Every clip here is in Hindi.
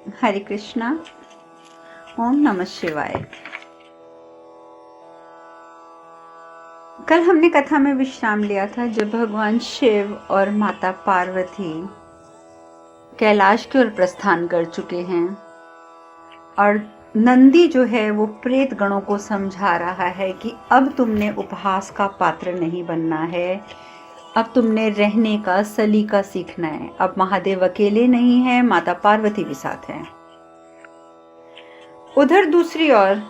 हरे कृष्णा। ओम नमः शिवाय। कल हमने कथा में विश्राम लिया था जब भगवान शिव और माता पार्वती कैलाश की ओर प्रस्थान कर चुके हैं और नंदी जो है वो प्रेत गणों को समझा रहा है कि अब तुमने उपहास का पात्र नहीं बनना है, अब तुमने रहने का सलीका सीखना है। अब महादेव अकेले नहीं है, माता पार्वती भी साथ है। उधर दूसरी ओर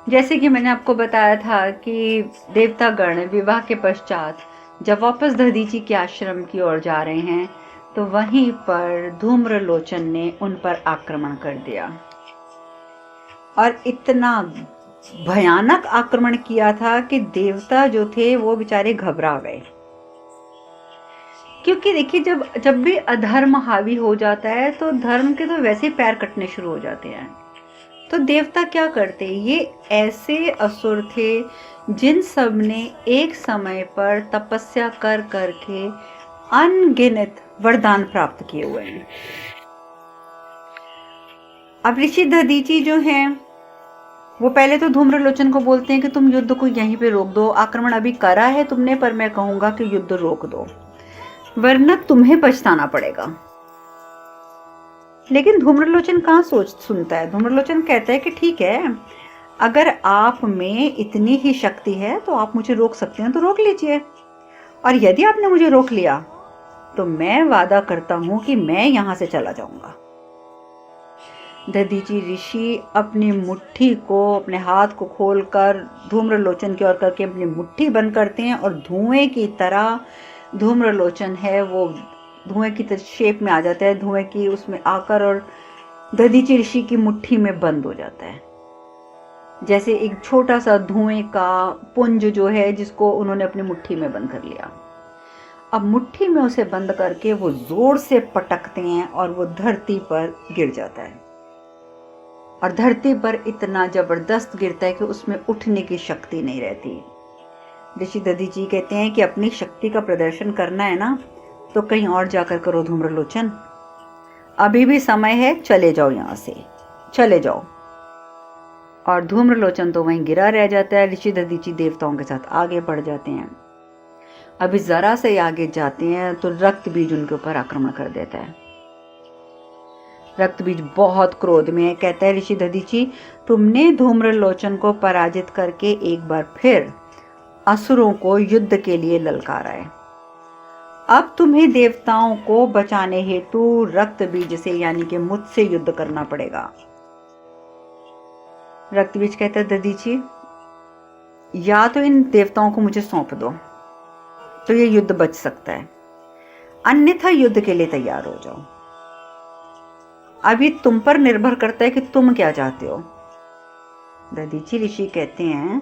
जैसे कि मैंने आपको बताया था कि देवतागण विवाह के पश्चात जब वापस दधीची के आश्रम की ओर जा रहे हैं तो वहीं पर धूम्रलोचन ने उन पर आक्रमण कर दिया और इतना भयानक आक्रमण किया था कि देवता जो थे वो बेचारे घबरा गए। क्योंकि देखिए जब भी अधर्म हावी हो जाता है तो धर्म के तो वैसे ही पैर कटने शुरू हो जाते हैं। तो देवता क्या करते, ये ऐसे असुर थे जिन सब ने एक समय पर तपस्या कर करके अनगिनत वरदान प्राप्त किए हुए हैं। अब ऋषि दधीची जो हैं वो पहले तो धूम्रलोचन को बोलते हैं कि तुम युद्ध को यहीं पे रोक दो, आक्रमण अभी करा है तुमने पर मैं कहूंगा कि युद्ध रोक दो वरना तुम्हें पछताना पड़ेगा। लेकिन धूम्रलोचन कहाँ सुनता है। धूम्रलोचन कहता है कि ठीक है, अगर आप में इतनी ही शक्ति है तो आप मुझे रोक सकते हैं तो रोक लीजिए, और यदि आपने मुझे रोक लिया तो मैं वादा करता हूं कि मैं यहां से चला जाऊंगा। दधीची ऋषि अपनी मुट्ठी को, अपने हाथ को खोलकर धूम्रलोचन की ओर करके अपनी मुट्ठी बंद करते हैं और धुएं की तरह धूम्रलोचन है वो धुएं की शेप में आ जाता है, धुएं की उसमें आकर और दधीची ऋषि की मुट्ठी में बंद हो जाता है। जैसे एक छोटा सा धुएं का पुंज जो है जिसको उन्होंने अपनी मुट्ठी में बंद कर लिया। अब मुट्ठी में उसे बंद करके वो जोर से पटकते हैं और वो धरती पर गिर जाता है और धरती पर इतना जबरदस्त गिरता है कि उसमें उठने की शक्ति नहीं रहती। ऋषि दधीची कहते हैं कि अपनी शक्ति का प्रदर्शन करना है ना तो कहीं और जाकर करो धूम्रलोचन, अभी भी समय है, चले जाओ यहां से, चले जाओ। और धूम्रलोचन तो वहीं गिरा रह जाता है। ऋषि दधीची देवताओं के साथ आगे बढ़ जाते हैं। अभी जरा से आगे जाते हैं तो रक्त बीज उनके ऊपर आक्रमण कर देता है। रक्त बीज बहुत क्रोध में है, कहता है ऋषि दधीची तुमने धूम्रलोचन को पराजित करके एक बार फिर असुरों को युद्ध के लिए ललकारा है। अब तुम्हें देवताओं को बचाने हेतु रक्त बीज से यानी कि मुझसे युद्ध करना पड़ेगा। रक्त बीज कहता है दधीची या तो इन देवताओं को मुझे सौंप दो तो ये युद्ध बच सकता है, अन्यथा युद्ध के लिए तैयार हो जाओ। अभी तुम पर निर्भर करता है कि तुम क्या चाहते हो। दधीची ऋषि कहते हैं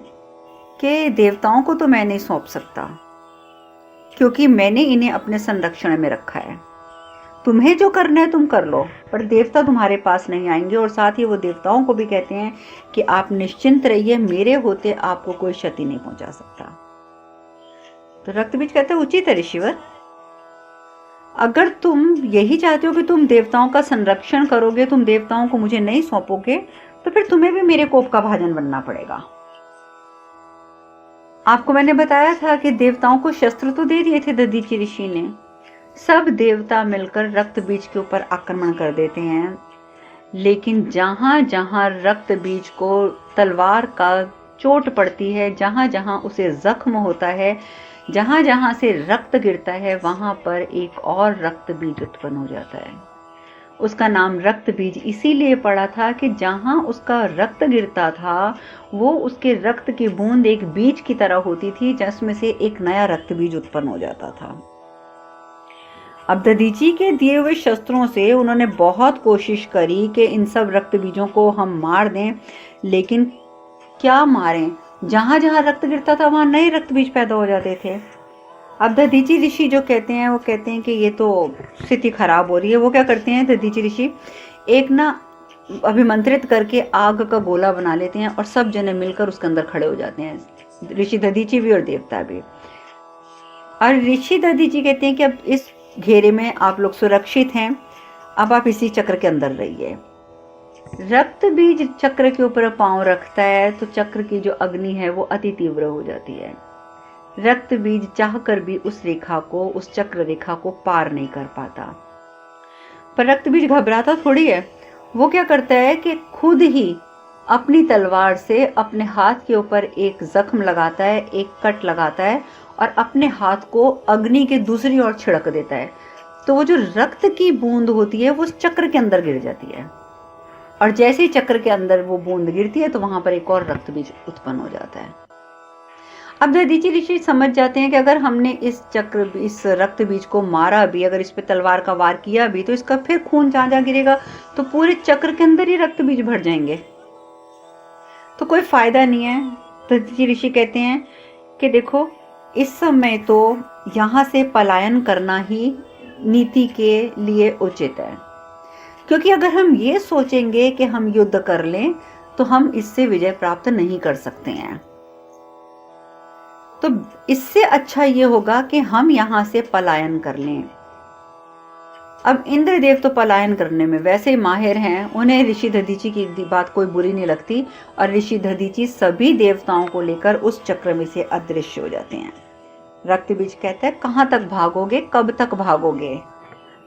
कि देवताओं को तो मैं नहीं सौंप सकता क्योंकि मैंने इन्हें अपने संरक्षण में रखा है। तुम्हें जो करना है तुम कर लो, पर देवता तुम्हारे पास नहीं आएंगे। और साथ ही वो देवताओं को भी कहते हैं कि आप निश्चिंत रहिए, मेरे होते आपको कोई क्षति नहीं पहुंचा सकता। तो रक्तबीज कहते हैं उचित है ऋषिवर, अगर तुम यही चाहते हो कि तुम देवताओं का संरक्षण करोगे, तुम देवताओं को मुझे नहीं सौंपोगे, तो फिर तुम्हें भी मेरे कोप का भाजन बनना पड़ेगा। आपको मैंने बताया था कि देवताओं को शस्त्र तो दे दिए थे दधीची ऋषि ने। सब देवता मिलकर रक्त बीज के ऊपर आक्रमण कर देते हैं, लेकिन जहां जहां रक्त बीज को तलवार का चोट पड़ती है, जहां जहां उसे जख्म होता है, जहां जहां से रक्त गिरता है, वहां पर एक और रक्त बीज उत्पन्न हो जाता है। उसका नाम रक्त बीज इसीलिए पड़ा था कि जहां उसका रक्त गिरता था वो उसके रक्त की बूंद एक बीज की तरह होती थी जिसमें से एक नया रक्त बीज उत्पन्न हो जाता था। अब दधीची के दिए हुए शस्त्रों से उन्होंने बहुत कोशिश करी कि इन सब रक्त बीजों को हम मार दें, लेकिन क्या मारें, जहां जहां रक्त गिरता था वहां नए रक्त बीज पैदा हो जाते थे। अब दधीची ऋषि जो कहते हैं वो कहते हैं कि ये तो स्थिति खराब हो रही है। वो क्या करते हैं दधीची ऋषि, एक ना अभिमंत्रित करके आग का गोला बना लेते हैं और सब जने मिलकर उसके अंदर खड़े हो जाते हैं, ऋषि दधीची भी और देवता भी। और ऋषि दधीची कहते हैं कि अब इस घेरे में आप लोग सुरक्षित हैं, अब आप इसी चक्र के अंदर रहिए। रक्त बीज चक्र के ऊपर पांव रखता है तो चक्र की जो अग्नि है वो अति तीव्र हो जाती है। रक्त बीज चाहकर भी उस रेखा को, उस चक्र रेखा को पार नहीं कर पाता। पर रक्त बीज घबराता थोड़ी है। वो क्या करता है कि खुद ही अपनी तलवार से अपने हाथ के ऊपर एक जख्म लगाता है, एक कट लगाता है और अपने हाथ को अग्नि के दूसरी ओर छिड़क देता है। तो वो जो रक्त की बूंद होती है वो उस चक्र के अंदर गिर जाती है और जैसे ही चक्र के अंदर वो बूंद गिरती है तो वहां पर एक और रक्त बीज उत्पन्न हो जाता है। अब दधीचि ऋषि समझ जाते हैं कि अगर हमने इस रक्त बीज को मारा भी, अगर इस पे तलवार का वार किया भी, तो इसका फिर खून जहां जहां गिरेगा तो पूरे चक्र के अंदर ही रक्त बीज भर जाएंगे, तो कोई फायदा नहीं है। दधीचि ऋषि कहते हैं कि देखो, इस समय तो यहां से पलायन करना ही नीति के लिए उचित है, क्योंकि अगर हम ये सोचेंगे कि हम युद्ध कर लें तो हम इससे विजय प्राप्त नहीं कर सकते हैं। तो इससे अच्छा ये होगा कि हम यहां से पलायन कर लें। अब इंद्रदेव तो पलायन करने में वैसे ही माहिर हैं, उन्हें ऋषि दधीचि की बात कोई बुरी नहीं लगती और ऋषि दधीचि सभी देवताओं को लेकर उस चक्र में से अदृश्य हो जाते हैं। रक्त बीज कहता है, कहां तक भागोगे, कब तक भागोगे,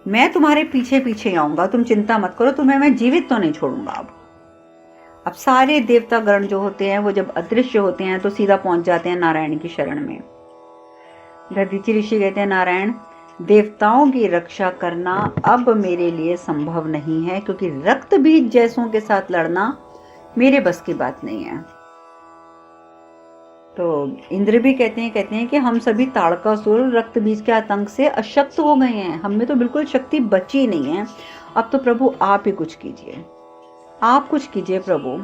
मैं तुम्हारे पीछे पीछे आऊंगा, तुम चिंता मत करो, तुम्हें मैं जीवित तो नहीं छोड़ूंगा। अब सारे देवता गण जो होते हैं वो जब अदृश्य होते हैं तो सीधा पहुंच जाते हैं नारायण की शरण में। दधीचि ऋषि कहते हैं, नारायण, देवताओं की रक्षा करना अब मेरे लिए संभव नहीं है, क्योंकि रक्त बीज जैसों के साथ लड़ना मेरे बस की बात नहीं है। तो इंद्र भी कहते हैं कि हम सभी ताड़कासुर रक्त बीज के आतंक से अशक्त हो गए हैं, हम में तो बिल्कुल शक्ति बची नहीं है। अब तो प्रभु आप ही कुछ कीजिए, आप कुछ कीजिए प्रभु,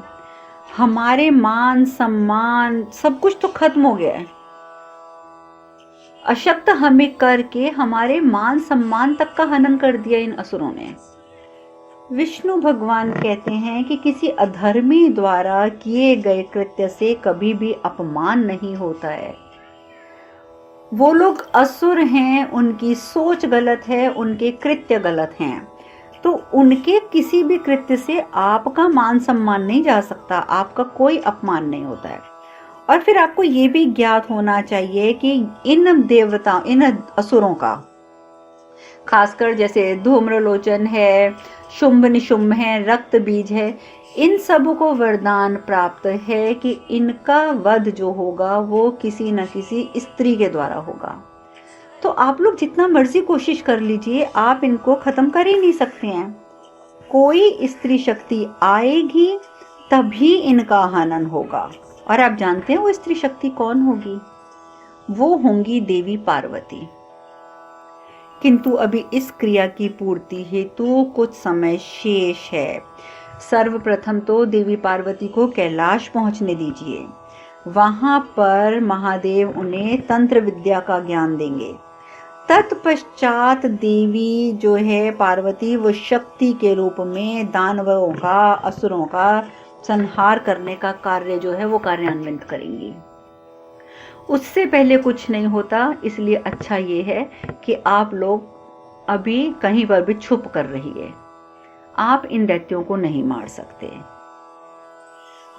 हमारे मान सम्मान सब कुछ तो खत्म हो गया है। अशक्त हमें करके हमारे मान सम्मान तक का हनन कर दिया इन असुरों ने। विष्णु भगवान कहते हैं कि किसी अधर्मी द्वारा किए गए कृत्य से कभी भी अपमान नहीं होता है। वो लोग असुर हैं, उनकी सोच गलत है, उनके कृत्य गलत हैं, तो उनके किसी भी कृत्य से आपका मान सम्मान नहीं जा सकता, आपका कोई अपमान नहीं होता है। और फिर आपको ये भी ज्ञात होना चाहिए कि इन देवताओं, इन असुरों का, खासकर जैसे धूम्रलोचन है, शुंभ निशुंभ है, रक्त बीज है, इन सब को वरदान प्राप्त है कि इनका वध जो होगा वो किसी न किसी स्त्री के द्वारा होगा। तो आप लोग जितना मर्जी कोशिश कर लीजिए, आप इनको खत्म कर ही नहीं सकते हैं। कोई स्त्री शक्ति आएगी तभी इनका हनन होगा। और आप जानते हैं वो स्त्री शक्ति कौन होगी? वो होंगी देवी पार्वती। किंतु अभी इस क्रिया की पूर्ति हेतु कुछ समय शेष है। सर्वप्रथम तो देवी पार्वती को कैलाश पहुंचने दीजिए, वहां पर महादेव उन्हें तंत्र विद्या का ज्ञान देंगे। तत्पश्चात देवी जो है पार्वती, वो शक्ति के रूप में दानवों का, असुरों का संहार करने का कार्य जो है वो कार्यान्वित करेंगी। उससे पहले कुछ नहीं होता, इसलिए अच्छा ये है कि आप लोग अभी कहीं पर भी छुप कर रहिए, आप इन दैत्यों को नहीं मार सकते।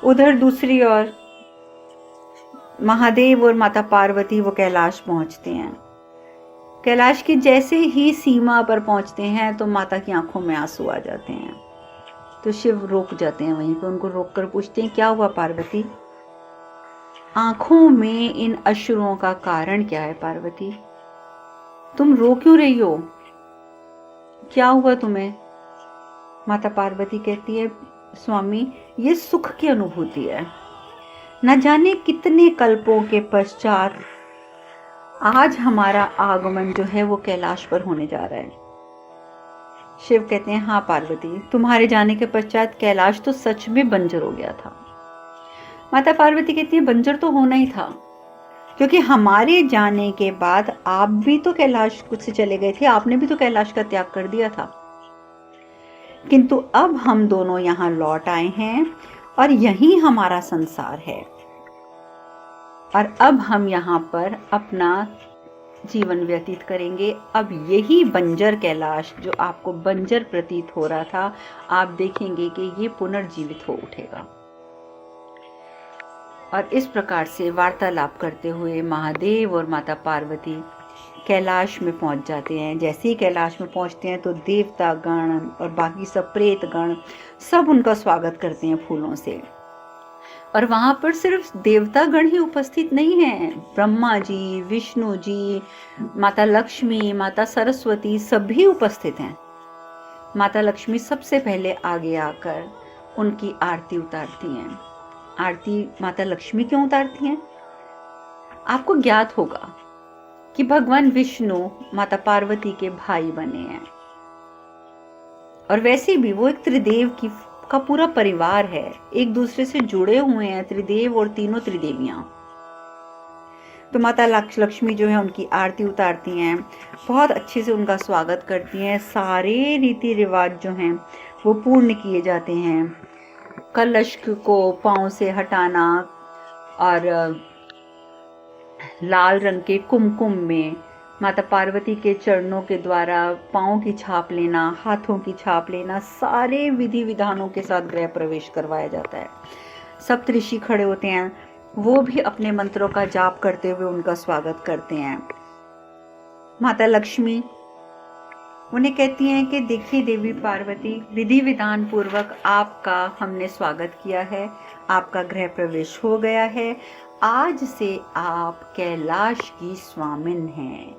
उधर दूसरी ओर महादेव और माता पार्वती वो कैलाश पहुंचते हैं। कैलाश की जैसे ही सीमा पर पहुंचते हैं तो माता की आंखों में आंसू आ जाते हैं। तो शिव रोक जाते हैं वहीं पे, उनको रोककर पूछते हैं, क्या हुआ पार्वती? आंखों में इन अश्रुओं का कारण क्या है पार्वती? तुम रो क्यों रही हो? क्या हुआ तुम्हें? माता पार्वती कहती है, स्वामी, ये सुख की अनुभूति है। न जाने कितने कल्पों के पश्चात आज हमारा आगमन जो है वो कैलाश पर होने जा रहा है। शिव कहते हैं, हाँ पार्वती, तुम्हारे जाने के पश्चात कैलाश तो सच में बंजर हो गया था। माता पार्वती कहती है, बंजर तो होना ही था, क्योंकि हमारे जाने के बाद आप भी तो कैलाश कुछ से चले गए थे, आपने भी तो कैलाश का त्याग कर दिया था। किंतु अब हम दोनों यहाँ लौट आए हैं और यही हमारा संसार है, और अब हम यहाँ पर अपना जीवन व्यतीत करेंगे। अब यही बंजर कैलाश जो आपको बंजर प्रतीत हो रहा था, आप देखेंगे कि ये पुनर्जीवित हो उठेगा। और इस प्रकार से वार्तालाप करते हुए महादेव और माता पार्वती कैलाश में पहुंच जाते हैं। जैसे ही कैलाश में पहुंचते हैं तो देवता गण और बाकी सब प्रेत गण सब उनका स्वागत करते हैं फूलों से। और वहां पर सिर्फ देवता गण ही उपस्थित नहीं है, ब्रह्मा जी, विष्णु जी, माता लक्ष्मी, माता सरस्वती सभी उपस्थित हैं। माता लक्ष्मी सबसे पहले आगे आकर उनकी आरती उतारती हैं। आरती माता लक्ष्मी क्यों उतारती हैं? आपको ज्ञात होगा कि भगवान विष्णु माता पार्वती के भाई बने हैं, और वैसे भी वो एक त्रिदेव का पूरा परिवार है, एक दूसरे से जुड़े हुए हैं त्रिदेव और तीनों त्रिदेवियां। तो माता लक्ष्मी जो है उनकी आरती उतारती हैं, बहुत अच्छे से उनका स्वागत करती हैं। सारे रीति रिवाज जो हैं वो पूर्ण किए जाते हैं। कलश को पांव से हटाना और लाल रंग के कुमकुम में माता पार्वती के चरणों के द्वारा पांव की छाप लेना, हाथों की छाप लेना, सारे विधि विधानों के साथ गृह प्रवेश करवाया जाता है। सप्तऋषि खड़े होते हैं, वो भी अपने मंत्रों का जाप करते हुए उनका स्वागत करते हैं। माता लक्ष्मी उन्हें कहती हैं कि देखिए देवी पार्वती, विधि विधान पूर्वक आपका हमने स्वागत किया है, आपका गृह प्रवेश हो गया है, आज से आप कैलाश की स्वामिन हैं।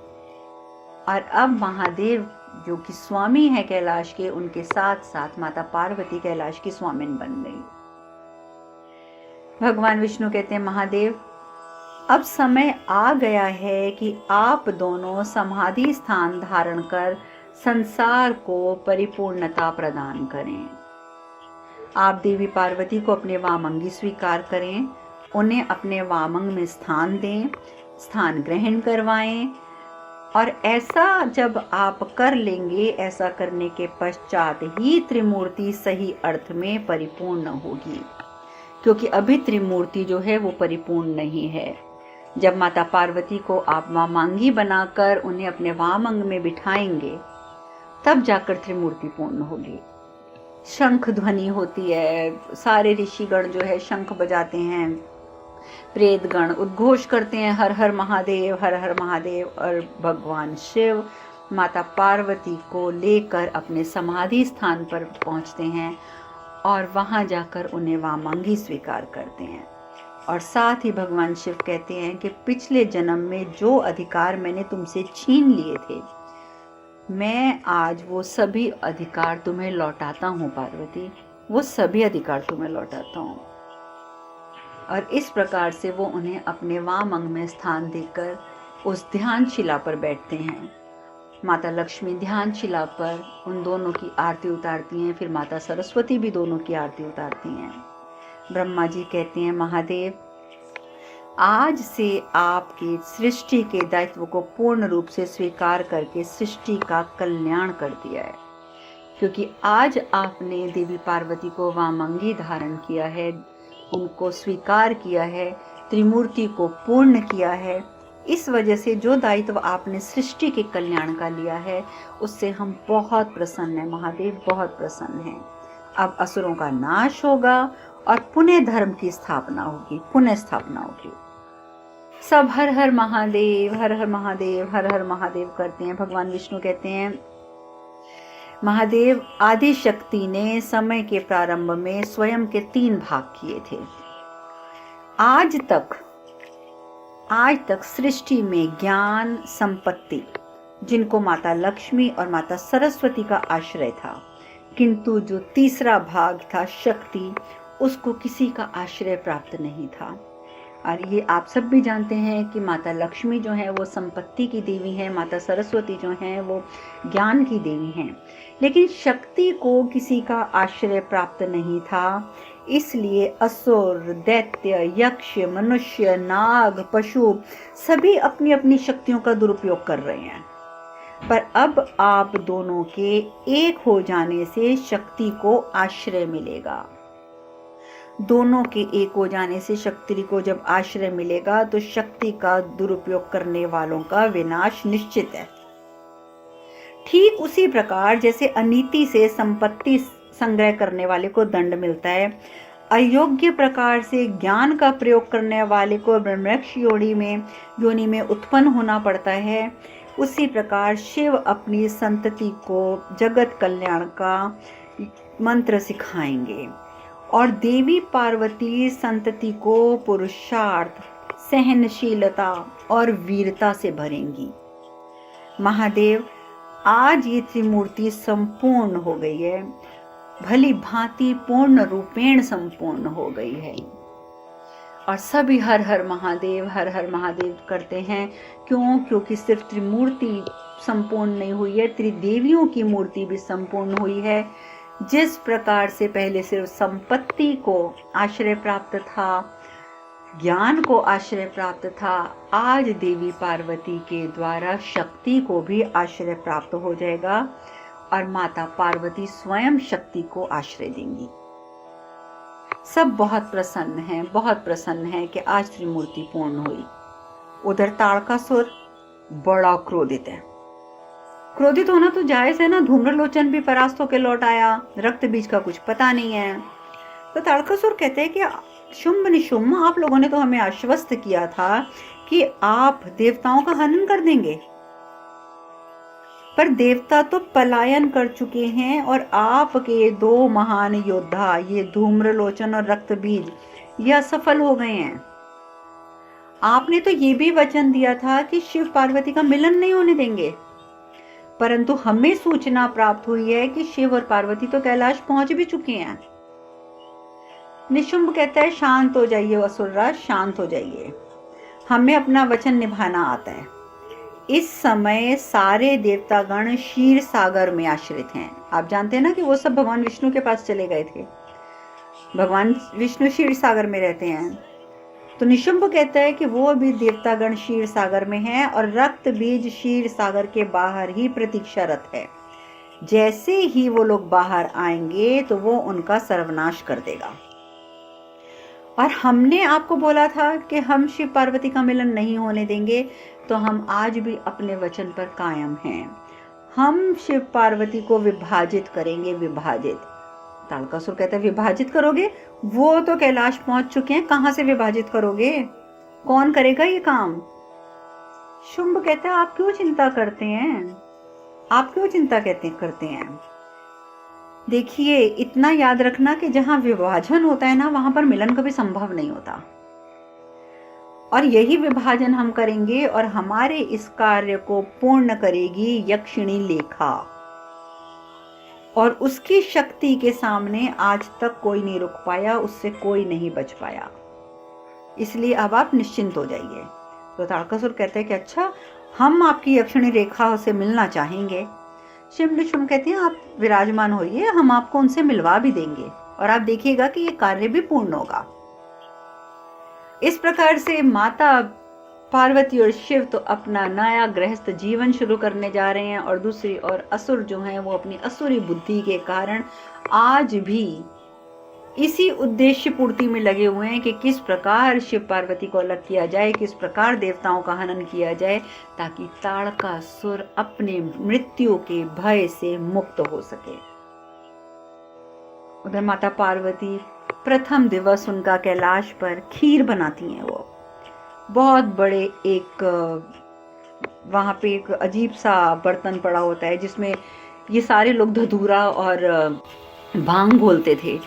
और अब महादेव जो कि स्वामी है कैलाश के, उनके साथ साथ माता पार्वती कैलाश की स्वामिन बन गई। भगवान विष्णु कहते हैं, महादेव अब समय आ गया है कि आप दोनों समाधि स्थान धारण कर संसार को परिपूर्णता प्रदान करें। आप देवी पार्वती को अपने वामंगी स्वीकार करें, उन्हें अपने वामंग में स्थान दें, स्थान ग्रहण करवाएं। और ऐसा जब आप कर लेंगे, ऐसा करने के पश्चात ही त्रिमूर्ति सही अर्थ में परिपूर्ण होगी, क्योंकि अभी त्रिमूर्ति जो है वो परिपूर्ण नहीं है। जब माता पार्वती को आप वामांगी बनाकर उन्हें अपने वामंग में बिठाएंगे, तब जाकर त्रिमूर्ति पूर्ण होगी। शंख ध्वनि होती है, सारे ऋषिगण जो है शंख बजाते हैं, प्रेतगण उद्घोष करते हैं हर हर महादेव, हर हर महादेव। और भगवान शिव माता पार्वती को लेकर अपने समाधि स्थान पर पहुंचते हैं और वहां जाकर उन्हें वामांगी स्वीकार करते हैं। और साथ ही भगवान शिव कहते हैं कि पिछले जन्म में जो अधिकार मैंने तुमसे छीन लिए थे, मैं आज वो सभी अधिकार तुम्हें लौटाता हूँ पार्वती, वो सभी अधिकार तुम्हें लौटाता हूँ। और इस प्रकार से वो उन्हें अपने वामंग में स्थान देकर उस ध्यान शिला पर बैठते हैं। माता लक्ष्मी ध्यान शिला पर उन दोनों की आरती उतारती हैं, फिर माता सरस्वती भी दोनों की आरती उतारती हैं। ब्रह्मा जी कहते हैं, महादेव आज से आपके सृष्टि के दायित्व को पूर्ण रूप से स्वीकार करके सृष्टि का कल्याण कर दिया है, क्योंकि आज आपने देवी पार्वती को वामंगी धारण किया है, उनको स्वीकार किया है, त्रिमूर्ति को पूर्ण किया है। इस वजह से जो दायित्व आपने सृष्टि के कल्याण का लिया है, उससे हम बहुत प्रसन्न हैं महादेव, बहुत प्रसन्न हैं। अब असुरों का नाश होगा और पुनः धर्म की स्थापना होगी, पुनः स्थापना होगी। सब हर हर महादेव, हर हर महादेव, हर हर महादेव करते हैं। भगवान विष्णु कहते हैं, महादेव आदि शक्ति ने समय के प्रारंभ में स्वयं के 3 भाग किए थे। आज तक सृष्टि में ज्ञान, संपत्ति, जिनको माता लक्ष्मी और माता सरस्वती का आश्रय था, किंतु जो तीसरा भाग था शक्ति, उसको किसी का आश्रय प्राप्त नहीं था। और ये आप सब भी जानते हैं कि माता लक्ष्मी जो है वो संपत्ति की देवी है, माता सरस्वती जो है वो ज्ञान की देवी हैं। लेकिन शक्ति को किसी का आश्रय प्राप्त नहीं था, इसलिए असुर, दैत्य, यक्ष, मनुष्य, नाग, पशु सभी अपनी अपनी शक्तियों का दुरुपयोग कर रहे हैं। पर अब आप दोनों के एक हो जाने से शक्ति को आश्रय मिलेगा। दोनों के एक हो जाने से शक्ति को जब आश्रय मिलेगा तो शक्ति का दुरुपयोग करने वालों का विनाश निश्चित है। ठीक उसी प्रकार जैसे अनीति से संपत्ति संग्रह करने वाले को दंड मिलता है, अयोग्य प्रकार से ज्ञान का प्रयोग करने वाले को ब्रह्मक्ष योनि में उत्पन्न होना पड़ता है, उसी प्रकार शिव अपनी संतति को जगत कल्याण का मंत्र सिखाएंगे और देवी पार्वती संतति को पुरुषार्थ, सहनशीलता और वीरता से भरेंगी। महादेव, आज ये त्रिमूर्ति संपूर्ण हो गई है, भली भांति पूर्ण रूपेण संपूर्ण हो गई है। और सभी हर हर महादेव करते हैं। क्यों? क्योंकि सिर्फ त्रिमूर्ति संपूर्ण नहीं हुई है, त्रिदेवियों की मूर्ति भी संपूर्ण हुई है। जिस प्रकार से पहले सिर्फ संपत्ति को आश्रय प्राप्त था, ज्ञान को आश्रय प्राप्त था, आज देवी पार्वती के द्वारा शक्ति को भी आश्रय प्राप्त हो जाएगा और माता पार्वती स्वयं शक्ति को आश्रय देंगी। सब बहुत प्रसन्न हैं कि आज त्रिमूर्ति पूर्ण हुई। उधर ताड़कासुर बड़ा क्रोधित है। क्रोधित होना तो जायज है ना, धूम्रलोचन भी परास्त होकर लौट आया, रक्त बीज का कुछ पता नहीं है। तो ताड़कासुर कहते हैं कि शुंभ निशुंभ, आप लोगों ने तो हमें आश्वस्त किया था कि आप देवताओं का हनन कर देंगे, पर देवता तो पलायन कर चुके हैं और आपके दो महान योद्धा ये धूम्रलोचन और रक्तबीज ये असफल हो गए हैं। आपने तो ये भी वचन दिया था कि शिव पार्वती का मिलन नहीं होने देंगे, परंतु हमें सूचना प्राप्त हुई है कि शिव और पार्वती तो कैलाश पहुंच भी चुके हैं। निशुंभ कहता है शांत हो जाइए असुरराज, शांत हो जाइए, हमें अपना वचन निभाना आता है। इस समय सारे देवतागण क्षीर सागर में आश्रित हैं। आप जानते हैं ना कि वो सब भगवान विष्णु के पास चले गए थे, भगवान विष्णु क्षीर सागर में रहते हैं। तो निशुंभ कहता है कि वो भी देवतागण क्षीर सागर में हैं और रक्त बीज क्षीर सागर के बाहर ही प्रतीक्षारत है। जैसे ही वो लोग बाहर आएंगे तो वो उनका सर्वनाश कर देगा। और हमने आपको बोला था कि हम शिव पार्वती का मिलन नहीं होने देंगे, तो हम आज भी अपने वचन पर कायम हैं। हम शिव पार्वती को विभाजित करेंगे, विभाजित। ताड़कासुर कहता है विभाजित करोगे? वो तो कैलाश पहुंच चुके हैं, कहां से विभाजित करोगे? कौन करेगा ये काम? शुंभ कहता है आप क्यों चिंता करते हैं, आप क्यों चिंता करते हैं? देखिए, इतना याद रखना कि जहां विभाजन होता है ना, वहां पर मिलन कभी संभव नहीं होता। और यही विभाजन हम करेंगे और हमारे इस कार्य को पूर्ण करेगी यक्षिणी लेखा, और उसकी शक्ति के सामने आज तक कोई नहीं रुक पाया, उससे कोई नहीं बच पाया। इसलिए अब आप निश्चिंत हो जाइए। तो ताड़कासुर कहते हैं कि अच्छा, हम आपकी यक्षिणी रेखा से मिलना चाहेंगे। शिव निशुंभ कहते हैं आप विराजमान होइए, हम आपको उनसे मिलवा भी देंगे और आप देखिएगा कि ये कार्य भी पूर्ण होगा। इस प्रकार से माता पार्वती और शिव तो अपना नया गृहस्थ जीवन शुरू करने जा रहे हैं, और दूसरी ओर असुर जो हैं वो अपनी असुरी बुद्धि के कारण आज भी इसी उद्देश्य पूर्ति में लगे हुए हैं कि किस प्रकार शिव पार्वती को अलग किया जाए, किस प्रकार देवताओं का हनन किया जाए, ताकि ताड़कासुर अपने मृत्यु के भय से मुक्त हो सके। उधर माता पार्वती प्रथम दिवस उनका कैलाश पर खीर बनाती हैं। वो बहुत बड़े एक वहां पे एक अजीब सा बर्तन पड़ा होता है जिसमें ये सारे लोग धतूरा और भांग घोलते थे।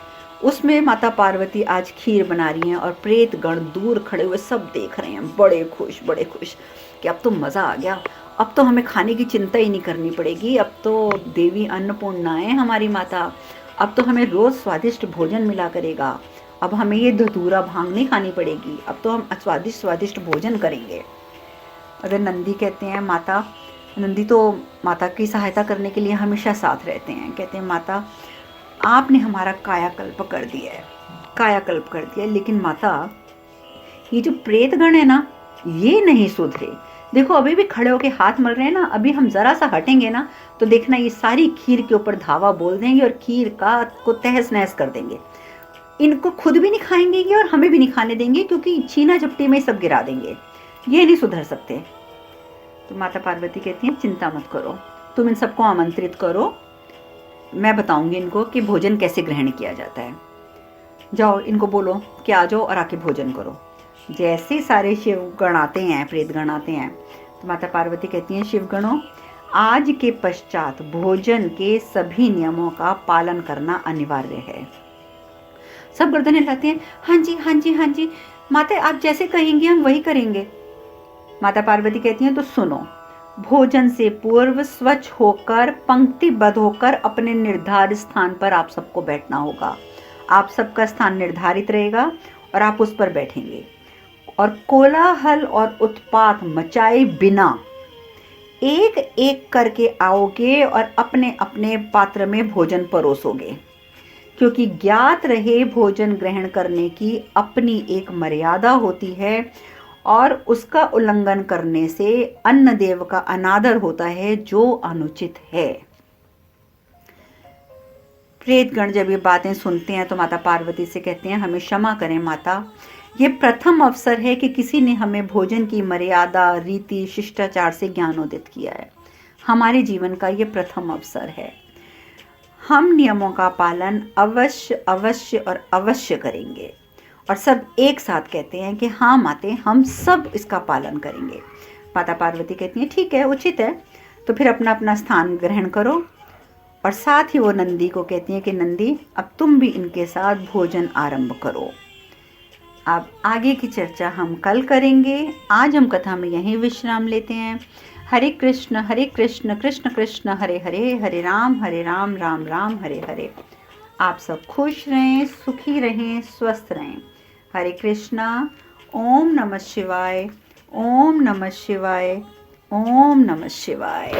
उसमें माता पार्वती आज खीर बना रही हैं और प्रेत गण दूर खड़े हुए सब देख रहे हैं, बड़े खुश कि अब तो मजा आ गया, अब तो हमें खाने की चिंता ही नहीं करनी पड़ेगी, अब तो देवी अन्नपूर्णा है हमारी माता, अब तो हमें रोज स्वादिष्ट भोजन मिला करेगा, अब हमें ये धतूरा भांग नहीं खानी पड़ेगी, अब तो हम स्वादिष्ट भोजन करेंगे। अगर नंदी कहते हैं माता, नंदी तो माता की सहायता करने के लिए हमेशा साथ रहते हैं। कहते हैं माता आपने हमारा कायाकल्प कर दिया है, लेकिन माता ये जो प्रेतगण है ना ये नहीं सुधरे। देखो अभी भी खड़े होके हाथ मल रहे हैं ना, अभी हम जरा सा हटेंगे ना तो देखना ये सारी खीर के ऊपर धावा बोल देंगे और खीर का को तहस नहस कर देंगे। इनको खुद भी नहीं खाएंगे ये और हमें भी नहीं खाने देंगे, क्योंकि छीना झपटी में सब गिरा देंगे, ये नहीं सुधर सकते। तो माता पार्वती कहती हैं चिंता मत करो, तुम इन सबको आमंत्रित करो, मैं बताऊंगी इनको कि भोजन कैसे ग्रहण किया जाता है। जाओ इनको बोलो कि आ जाओ और आके भोजन करो। जैसे सारे शिवगण आते हैं, प्रेतगण आते हैं, तो माता पार्वती कहती हैं शिवगणों, आज के पश्चात भोजन के सभी नियमों का पालन करना अनिवार्य है। सब गर्दनें हिलाते हैं, हाँ जी हाँ जी हाँ जी माता, आप जैसे कहेंगे हम वही करेंगे। माता पार्वती कहती हैं तो सुनो, भोजन से पूर्व स्वच्छ होकर पंक्तिबद्ध होकर अपने निर्धारित स्थान पर आप सबको बैठना होगा। आप सबका स्थान निर्धारित रहेगा और आप उस पर बैठेंगे और कोलाहल और उत्पात मचाए बिना एक एक करके आओगे और अपने अपने पात्र में भोजन परोसोगे, क्योंकि ज्ञात रहे भोजन ग्रहण करने की अपनी एक मर्यादा होती है और उसका उल्लंघन करने से अन्न देव का अनादर होता है, जो अनुचित है। प्रेतगण जब ये बातें सुनते हैं तो माता पार्वती से कहते हैं हमें क्षमा करें माता, ये प्रथम अवसर है कि किसी ने हमें भोजन की मर्यादा, रीति, शिष्टाचार से ज्ञानोदित किया है। हमारे जीवन का ये प्रथम अवसर है। हम नियमों का पालन अवश्य अवश्य और अवश्य करेंगे। और सब एक साथ कहते हैं कि हाँ माते, हम सब इसका पालन करेंगे। माता पार्वती कहती हैं ठीक है, उचित है, तो फिर अपना अपना स्थान ग्रहण करो। और साथ ही वो नंदी को कहती हैं कि नंदी, अब तुम भी इनके साथ भोजन आरंभ करो। अब आगे की चर्चा हम कल करेंगे। आज हम कथा में यहीं विश्राम लेते हैं। हरे कृष्ण कृष्ण कृष्ण हरे हरे, हरे राम राम राम हरे हरे। आप सब खुश रहें, सुखी रहें, स्वस्थ रहें। हरे कृष्णा। ओम नमः शिवाय, ओम नमः शिवाय, ओम नमः शिवाय।